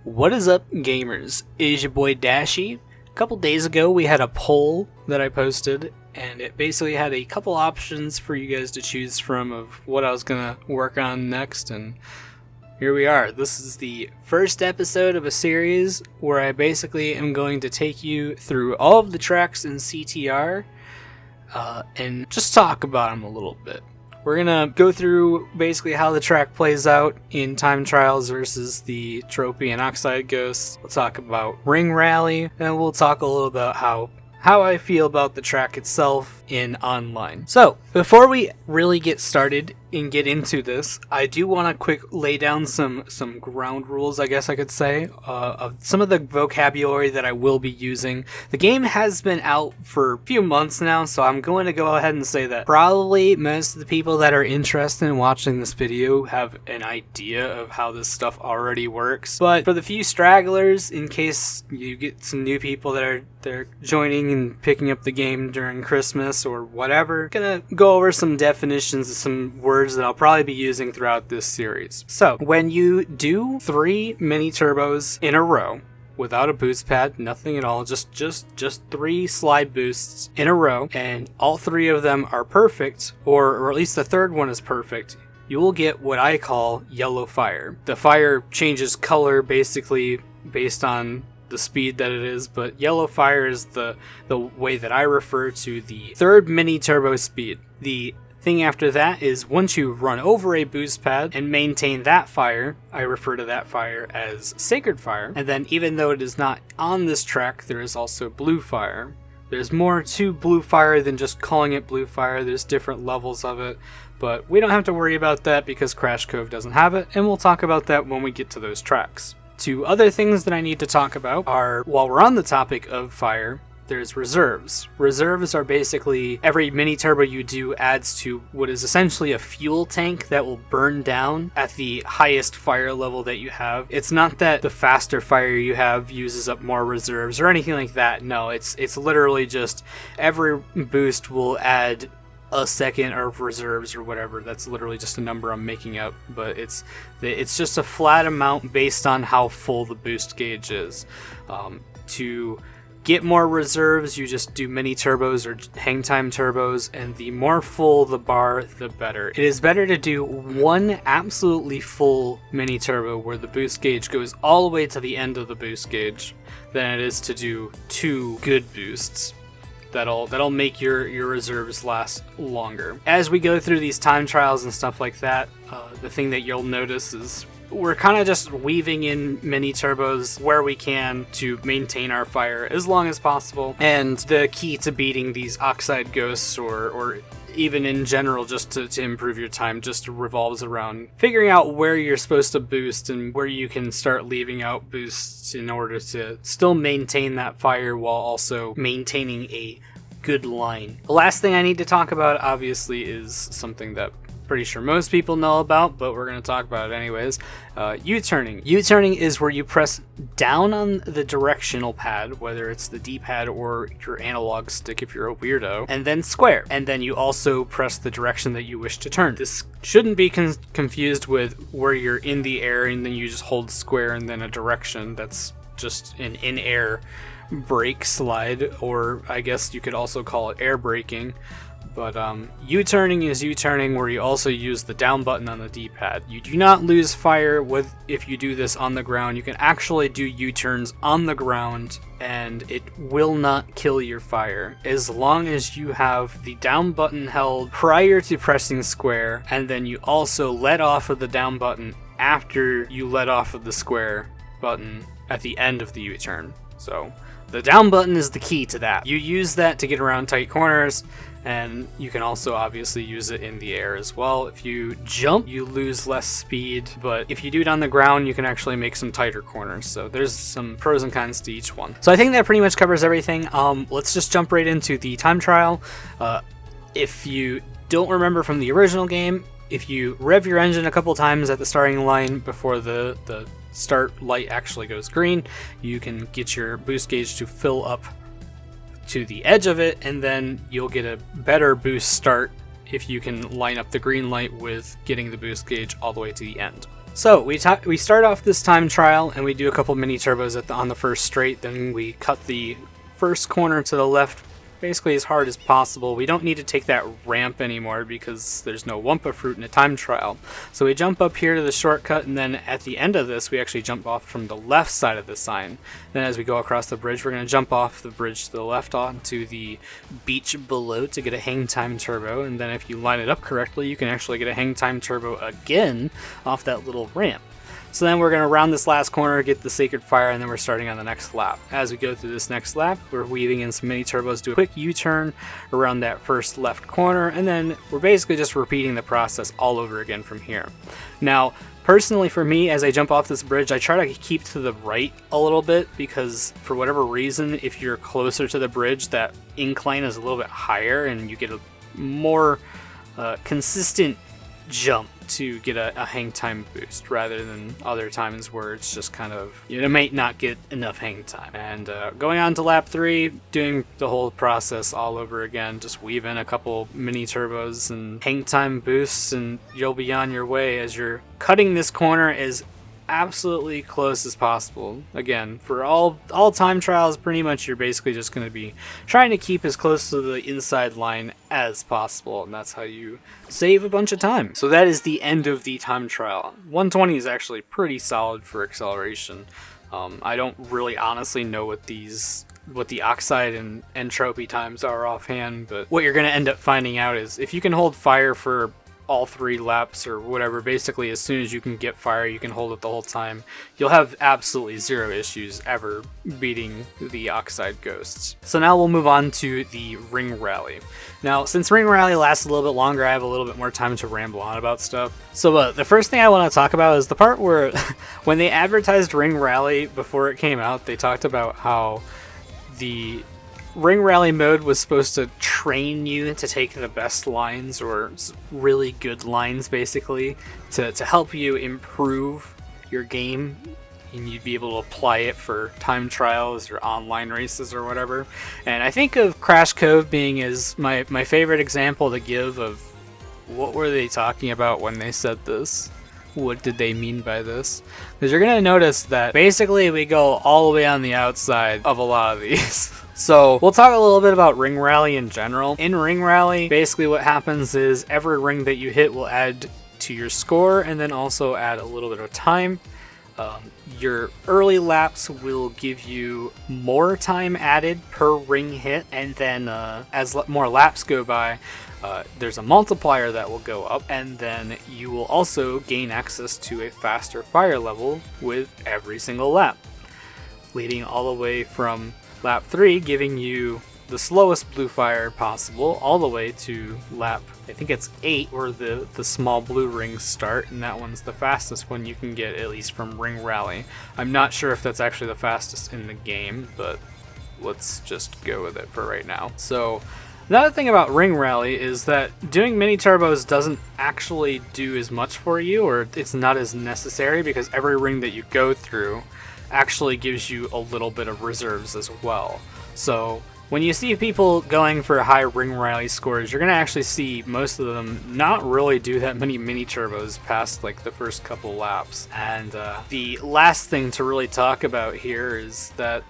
What is up, gamers? It is your boy Dashy. A couple days ago we had a poll that I posted, and it basically had a couple options for you guys to choose from of what I was gonna work on next, and here we are. This is the first episode of a series where I basically am going to take you through all of the tracks in CTR and just talk about them a little bit. We're gonna go through basically how the track plays out in time trials versus the Tropy and Oxide Ghosts. We'll talk about Ring Rally, and we'll talk a little about how I feel about the track itself in online. So, before we really get started and get into this, I do want to quick lay down some ground rules, I guess I could say, of some of the vocabulary that I will be using. The game has been out for a few months now, so I'm going to go ahead and say that probably most of the people that are interested in watching this video have an idea of how this stuff already works. But for the few stragglers, in case you get some new people that they're joining and picking up the game during Christmas or whatever, gonna go over some definitions of some words that I'll probably be using throughout this series. So, when you do 3 mini turbos in a row, without a boost pad, nothing at all, just 3 slide boosts in a row, and all 3 of them are perfect, or at least the third one is perfect, you will get what I call yellow fire. The fire changes color basically based on the speed that it is, but yellow fire is the way that I refer to the third mini turbo speed. The thing after that is once you run over a boost pad and maintain that fire, I refer to that fire as sacred fire. And then even though it is not on this track, there is also blue fire. There's more to blue fire than just calling it blue fire. There's different levels of it, but we don't have to worry about that because Crash Cove doesn't have it, and we'll talk about that when we get to those tracks. 2 other things that I need to talk about are, while we're on the topic of fire, there's reserves. Reserves are basically every mini turbo you do adds to what is essentially a fuel tank that will burn down at the highest fire level that you have. It's not that the faster fire you have uses up more reserves or anything like that. No, it's literally just every boost will add a second of reserves or whatever. That's literally just a number I'm making up, but it's just a flat amount based on how full the boost gauge is. To get more reserves, you just do mini turbos or hang time turbos, and the more full the bar, the better. It is better to do 1 absolutely full mini turbo where the boost gauge goes all the way to the end of the boost gauge than it is to do 2 good boosts. That'll make your reserves last longer. As we go through these time trials and stuff like that, the thing that you'll notice is we're kind of just weaving in mini turbos where we can to maintain our fire as long as possible. And the key to beating these Oxide Ghosts or even in general just to improve your time just revolves around figuring out where you're supposed to boost and where you can start leaving out boosts in order to still maintain that fire while also maintaining a good line. The last thing I need to talk about obviously is something that pretty sure most people know about, but we're going to talk about it anyways. U-turning. U-turning is where you press down on the directional pad, whether it's the D-pad or your analog stick if you're a weirdo, and then square. And then you also press the direction that you wish to turn. This shouldn't be confused with where you're in the air and then you just hold square and then a direction. That's just an in-air brake slide, or I guess you could also call it air braking. But U-turning is U-turning where you also use the down button on the D-pad. You do not lose fire if you do this on the ground. You can actually do U-turns on the ground and it will not kill your fire as long as you have the down button held prior to pressing square, and then you also let off of the down button after you let off of the square button at the end of the U-turn. So the down button is the key to that. You use that to get around tight corners, and you can also obviously use it in the air as well. If you jump, you lose less speed, but if you do it on the ground, you can actually make some tighter corners. So there's some pros and cons to each one. So I think that pretty much covers everything. Let's just jump right into the time trial. If you don't remember from the original game, if you rev your engine a couple times at the starting line before the start light actually goes green, you can get your boost gauge to fill up to the edge of it, and then you'll get a better boost start if you can line up the green light with getting the boost gauge all the way to the end. So we start off this time trial and we do a couple mini turbos on the first straight, then we cut the first corner to the left basically as hard as possible. We don't need to take that ramp anymore because there's no Wumpa fruit in a time trial. So we jump up here to the shortcut, and then at the end of this we actually jump off from the left side of the sign. Then as we go across the bridge, we're going to jump off the bridge to the left onto the beach below to get a hang time turbo, and then if you line it up correctly you can actually get a hang time turbo again off that little ramp. So then we're going to round this last corner, get the Sacred Fire, and then we're starting on the next lap. As we go through this next lap, we're weaving in some mini turbos, do a quick U-turn around that first left corner, and then we're basically just repeating the process all over again from here. Now, personally for me, as I jump off this bridge, I try to keep to the right a little bit because for whatever reason, if you're closer to the bridge, that incline is a little bit higher and you get a more consistent jump to get a hang time boost rather than other times where it's just kind of, you might not get enough hang time. And going on to lap 3, doing the whole process all over again, just weave in a couple mini turbos and hang time boosts and you'll be on your way as you're cutting this corner as absolutely close as possible. Again, for all time trials, pretty much you're basically just going to be trying to keep as close to the inside line as possible, and that's how you save a bunch of time. So that is the end of the time trial. 120 is actually pretty solid for acceleration. I don't really honestly know what the Oxide and Tropy times are offhand, but what you're going to end up finding out is if you can hold fire for all 3 laps or whatever, basically as soon as you can get fire you can hold it the whole time, you'll have absolutely 0 issues ever beating the Oxide Ghosts. So now we'll move on to the Ring Rally. Now since Ring Rally lasts a little bit longer, I have a little bit more time to ramble on about stuff. So the first thing I want to talk about is the part where when they advertised Ring Rally before it came out, they talked about how the Ring Rally mode was supposed to train you to take the best lines, or really good lines basically, to help you improve your game, and you'd be able to apply it for time trials or online races or whatever. And I think of Crash Cove being my favorite example to give of what were they talking about when they said this. What did they mean by this? Because you're going to notice that basically we go all the way on the outside of a lot of these. So we'll talk a little bit about Ring Rally in general. In Ring Rally, basically what happens is every ring that you hit will add to your score and then also add a little bit of time. Your early laps will give you more time added per ring hit, and then as more laps go by, there's a multiplier that will go up, and then you will also gain access to a faster fire level with every single lap, leading all the way from lap 3 giving you the slowest blue fire possible all the way to lap, I think it's 8, where the small blue rings start, and that one's the fastest one you can get, at least from Ring Rally. I'm not sure if that's actually the fastest in the game, but let's just go with it for right now. So another thing about Ring Rally is that doing mini turbos doesn't actually do as much for you, or it's not as necessary, because every ring that you go through actually gives you a little bit of reserves as well. So when you see people going for high Ring Rally scores, you're going to actually see most of them not really do that many mini turbos past like the first couple laps. And the last thing to really talk about here is that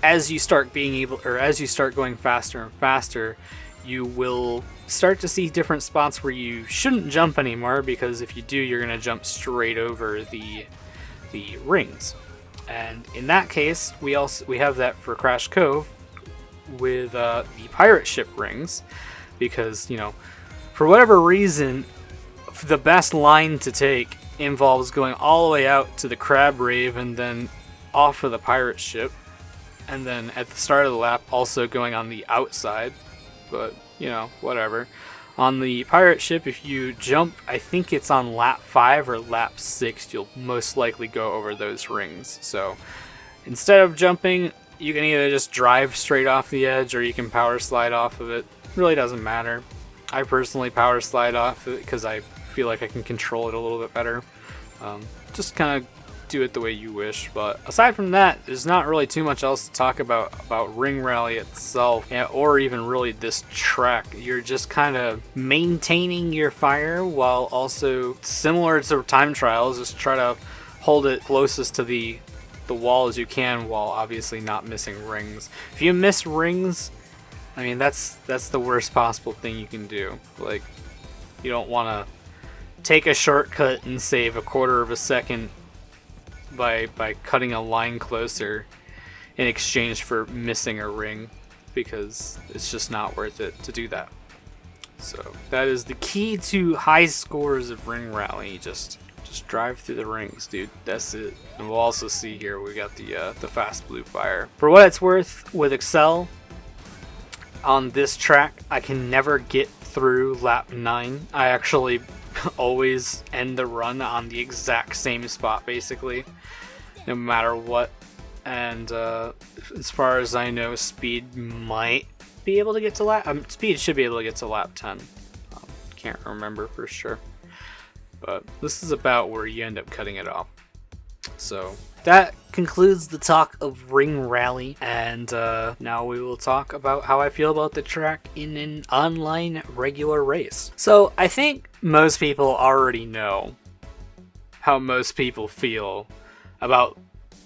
as you start going faster and faster, you will start to see different spots where you shouldn't jump anymore, because if you do, you're going to jump straight over the rings. And in that case, we have that for Crash Cove with the pirate ship rings, because for whatever reason the best line to take involves going all the way out to the crab rave and then off of the pirate ship, and then at the start of the lap also going on the outside. But whatever. On the pirate ship, if you jump, I think it's on lap 5 or lap 6, you'll most likely go over those rings. So instead of jumping, you can either just drive straight off the edge or you can power slide off of it. It really doesn't matter. I personally power slide off it because I feel like I can control it a little bit better. Just kind of do it the way you wish. But aside from that, there's not really too much else to talk about Ring Rally itself, or even really this track. You're just kind of maintaining your fire while also, similar to time trials, just try to hold it closest to the wall as you can while obviously not missing rings. If you miss rings, I mean, that's the worst possible thing you can do. Like, you don't want to take a shortcut and save a quarter of a second by cutting a line closer in exchange for missing a ring, because it's just not worth it to do that. So that is the key to high scores of Ring Rally. Just drive through the rings, dude. That's it. And we'll also see here we got the fast blue fire. For what it's worth, with Excel on this track, I can never get through lap 9. I actually always end the run on the exact same spot, basically, no matter what. And as far as I know, Speed might be able to get to lap. Speed should be able to get to lap 10. Can't remember for sure, but this is about where you end up cutting it off. So that concludes the talk of Ring Rally, and now we will talk about how I feel about the track in an online regular race. So I think most people already know how most people feel about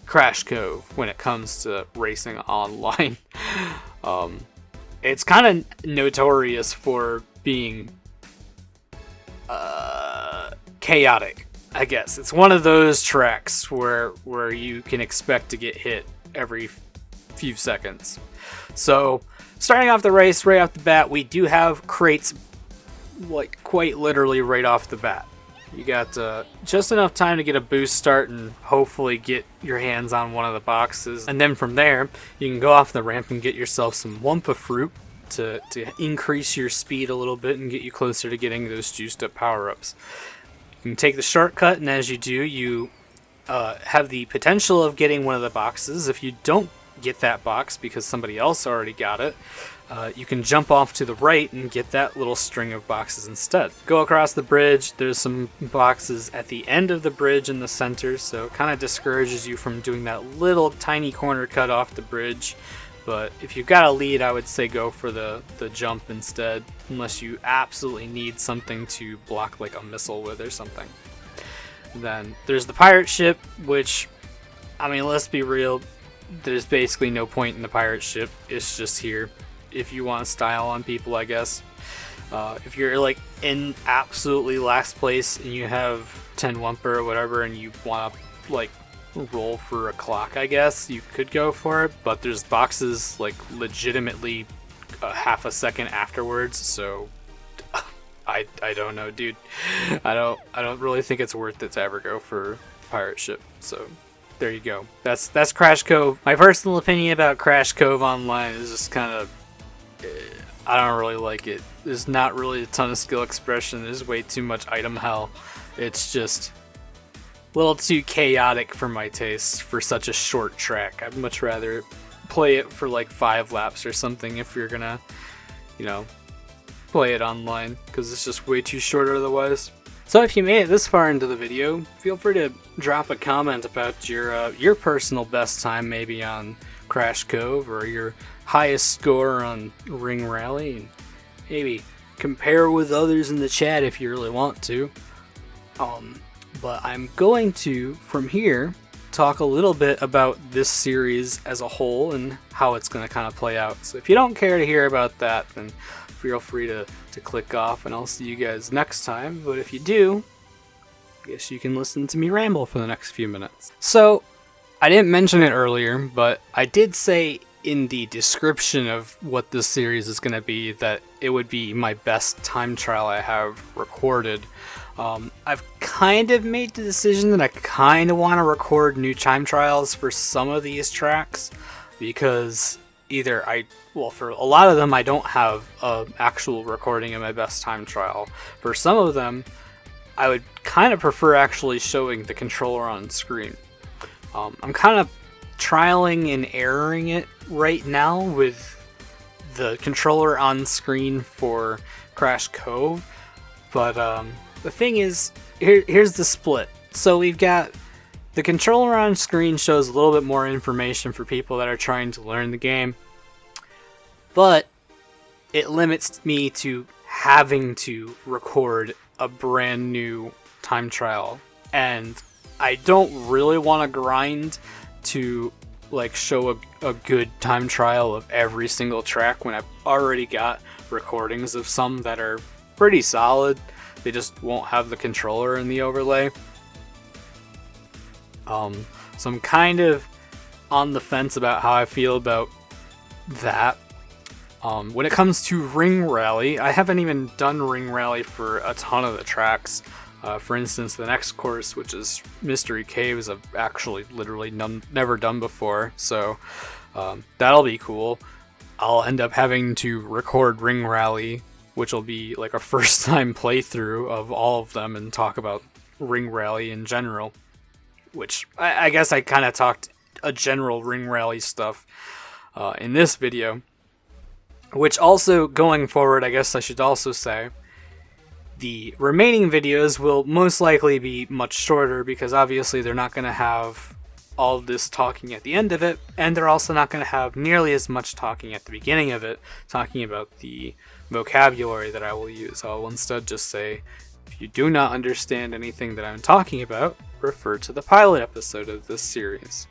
Crash Cove when it comes to racing online. It's kind of notorious for being chaotic, I guess. It's one of those tracks where you can expect to get hit every few seconds. So starting off the race, right off the bat, we do have crates, like quite literally right off the bat. You got just enough time to get a boost start and hopefully get your hands on one of the boxes. And then from there, you can go off the ramp and get yourself some Wumpa Fruit to increase your speed a little bit and get you closer to getting those juiced up power-ups. You can take the shortcut, and as you do, you have the potential of getting one of the boxes. If you don't get that box because somebody else already got it, you can jump off to the right and get that little string of boxes instead. Go across the bridge. There's some boxes at the end of the bridge in the center, so it kind of discourages you from doing that little tiny corner cut off the bridge. But if you've got a lead, I would say go for the jump instead, unless you absolutely need something to block like a missile with or something. Then there's the pirate ship, which, I mean, let's be real, there's basically no point in the pirate ship. It's just here if you want to style on people, I guess. If you're like in absolutely last place and you have 10 Wumpa or whatever and you want to like roll for a clock, I guess you could go for it, but there's boxes like legitimately half a second afterwards, so I don't know, dude. I don't really think it's worth it to ever go for pirate ship. So there you go. That's Crash Cove. My personal opinion about Crash Cove Online is just kind of, I don't really like it. There's not really a ton of skill expression. There's way too much item hell. It's just a little too chaotic for my taste for such a short track. I'd much rather play it for like 5 laps or something if you're gonna, play it online, because it's just way too short otherwise. So if you made it this far into the video, feel free to drop a comment about your personal best time, maybe on Crash Cove, or your highest score on Ring Rally, and maybe compare with others in the chat if you really want to. But I'm going to, from here, talk a little bit about this series as a whole and how it's going to kind of play out. So if you don't care to hear about that, then feel free to click off, and I'll see you guys next time. But if you do, I guess you can listen to me ramble for the next few minutes. So I didn't mention it earlier, but I did say in the description of what this series is going to be that it would be my best time trial I have recorded. I've kind of made the decision that I kind of want to record new time trials for some of these tracks, because either for a lot of them I don't have an actual recording of my best time trial. For some of them, I would kind of prefer actually showing the controller on screen. I'm kind of trialing and erroring it right now with the controller on screen for Crash Cove, but the thing is, here's the split. So we've got the controller on screen shows a little bit more information for people that are trying to learn the game, but it limits me to having to record a brand new time trial, and I don't really want to grind to like show a good time trial of every single track when I've already got recordings of some that are pretty solid. They just won't have the controller in the overlay. So I'm kind of on the fence about how I feel about that. When it comes to Ring Rally, I haven't even done Ring Rally for a ton of the tracks. For instance, the next course, which is Mystery Caves, I've actually literally never done before, so that'll be cool. I'll end up having to record Ring Rally, which will be like a first time playthrough of all of them, and talk about Ring Rally in general, which I guess I kind of talked a general Ring Rally stuff in this video. Which also, going forward, I guess I should also say, the remaining videos will most likely be much shorter, because obviously they're not going to have all of this talking at the end of it, and they're also not going to have nearly as much talking at the beginning of it, talking about the vocabulary that I will use. I will instead just say, if you do not understand anything that I'm talking about, refer to the pilot episode of this series.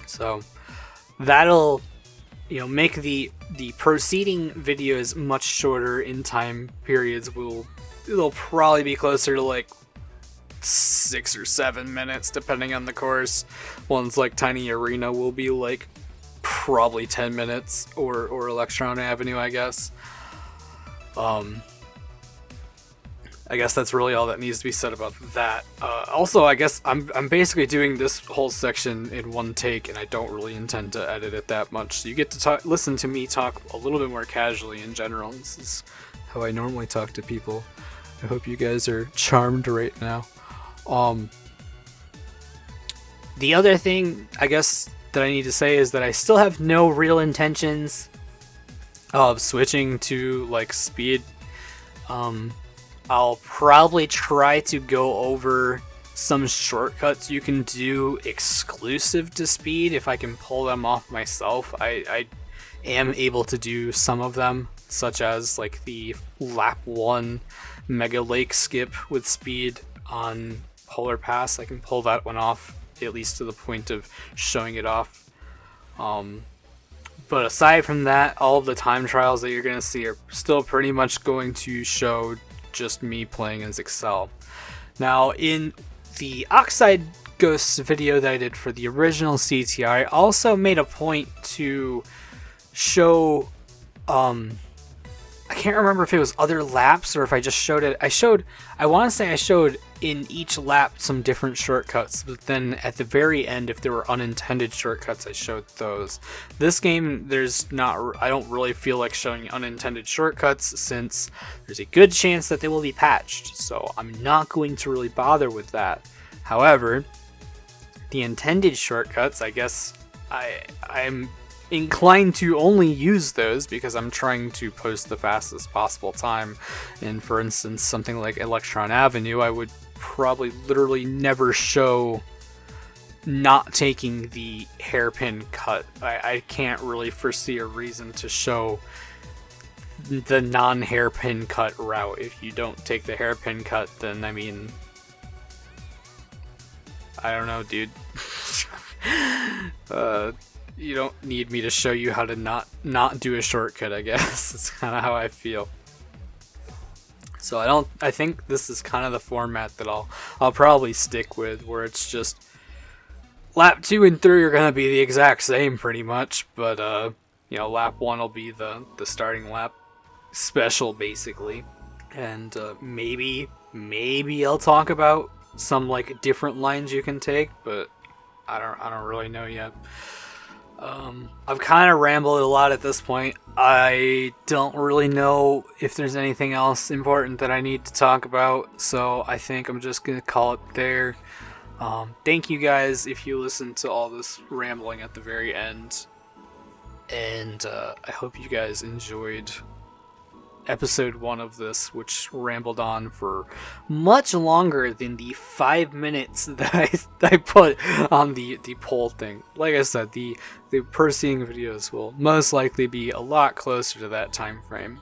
So that'll make the proceeding videos much shorter in time periods. It'll probably be closer to like 6 or 7 minutes depending on the course. Ones like Tiny Arena will be like probably 10 minutes, or Electron Avenue, I guess. I guess that's really all that needs to be said about that. Also, I guess I'm basically doing this whole section in one take, and I don't really intend to edit it that much. So you get to listen to me talk a little bit more casually in general. This is how I normally talk to people. I hope you guys are charmed right now. The other thing, I guess, that I need to say is that I still have no real intentions of switching to like speed. I'll probably try to go over some shortcuts you can do exclusive to speed if I can pull them off myself. I am able to do some of them, such as like the lap 1 Mega Lake skip with speed on Polar Pass. I can pull that one off, at least to the point of showing it off. But aside from that, all of the time trials that you're going to see are still pretty much going to show just me playing as Excel. Now, in the Oxide Ghosts video that I did for the original CTI, I also made a point to show, I can't remember if it was other laps or if I just showed it. I want to say I showed in each lap some different shortcuts, but then at the very end, if there were unintended shortcuts, I showed those. This game, I don't really feel like showing unintended shortcuts, since there's a good chance that they will be patched, so I'm not going to really bother with that. However, the intended shortcuts, I guess I'm inclined to only use those because I'm trying to post the fastest possible time. And for instance, something like Electron Avenue, I would probably literally never show not taking the hairpin cut. I can't really foresee a reason to show the non-hairpin cut route. If you don't take the hairpin cut, then I mean, I don't know, dude. You don't need me to show you how to not do a shortcut, I guess. It's kind of how I feel. So I think this is kind of the format that I'll probably stick with, where it's just lap 2 and 3 are going to be the exact same pretty much, but lap 1 will be the starting lap special basically. And maybe I'll talk about some like different lines you can take, but I don't really know yet. I've kind of rambled a lot at this point. I don't really know if there's anything else important that I need to talk about, so I think I'm just gonna call it there. Thank you guys if you listened to all this rambling at the very end, and I hope you guys enjoyed episode 1 of this, which rambled on for much longer than the 5 minutes that I put on the poll thing. Like I said, the per seeing videos will most likely be a lot closer to that time frame.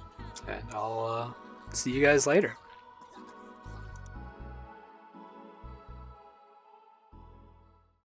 And I'll see you guys later.